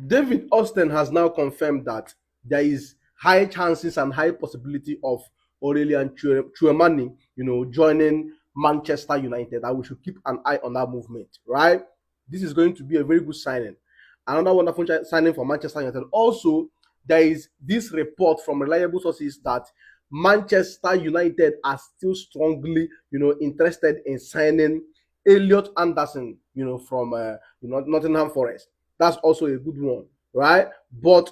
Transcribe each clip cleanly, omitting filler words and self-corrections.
David Austin has now confirmed that there is high chances and high possibility of Aurelien Tchouameni, joining Manchester United. That we should keep an eye on that movement, right? This is going to be a very good signing. Another wonderful signing for Manchester United. Also, there is this report from reliable sources that Manchester United are still strongly, interested in signing Elliot Anderson, from Nottingham Forest. That's also a good one, right? But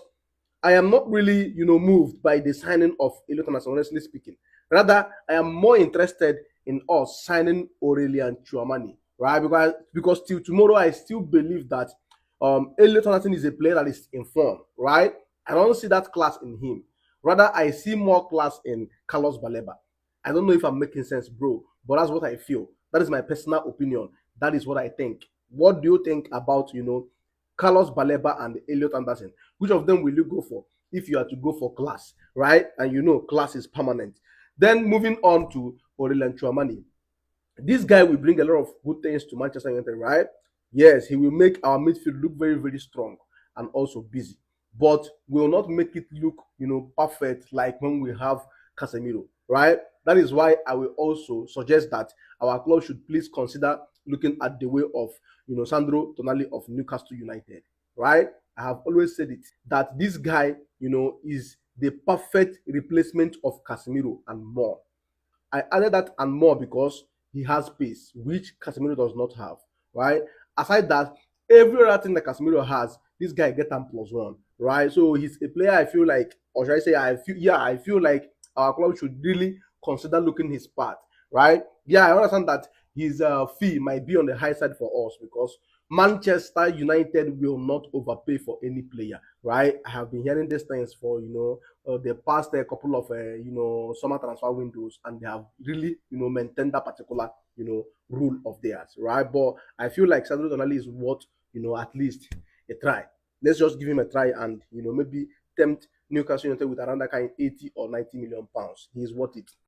I am not really, moved by the signing of Elliot Anderson, honestly speaking. Rather, I am more interested in us signing Aurelien Tchouameni, right? Because till tomorrow, I still believe that Elliot Anderson is a player that is in form, right? I don't see that class in him. Rather, I see more class in Carlos Baleba. I don't know if I'm making sense, bro, but that's what I feel. That is my personal opinion. That is what I think. What do you think about, Carlos Baleba and Elliot Anderson? Which of them will you go for if you are to go for class, right? And class is permanent. Then moving on to Aurelien Tchouameni. This guy will bring a lot of good things to Manchester United, right? Yes, he will make our midfield look very, very strong and also busy, but will not make it look, perfect like when we have Casemiro, right? That is why I will also suggest that our club should please consider looking at the way of, Sandro Tonali of Newcastle United, right? I have always said it that this guy, is the perfect replacement of Casemiro and more. I added that and more because he has pace, which Casemiro does not have. Right? Aside that, every other thing that Casemiro has, this guy get him plus one. Right? So he's a player I feel like, or should I say, I feel like our club should really consider looking his part. Right? Yeah, I understand that his fee might be on the high side for us because Manchester United will not overpay for any player, right? I have been hearing these things for the past couple of summer transfer windows, and they have really maintained that particular rule of theirs, right? But I feel like Sandro Tonali is what at least a try. Let's just give him a try and maybe tempt Newcastle United with around that kind of 80 or 90 million pounds. He is worth it.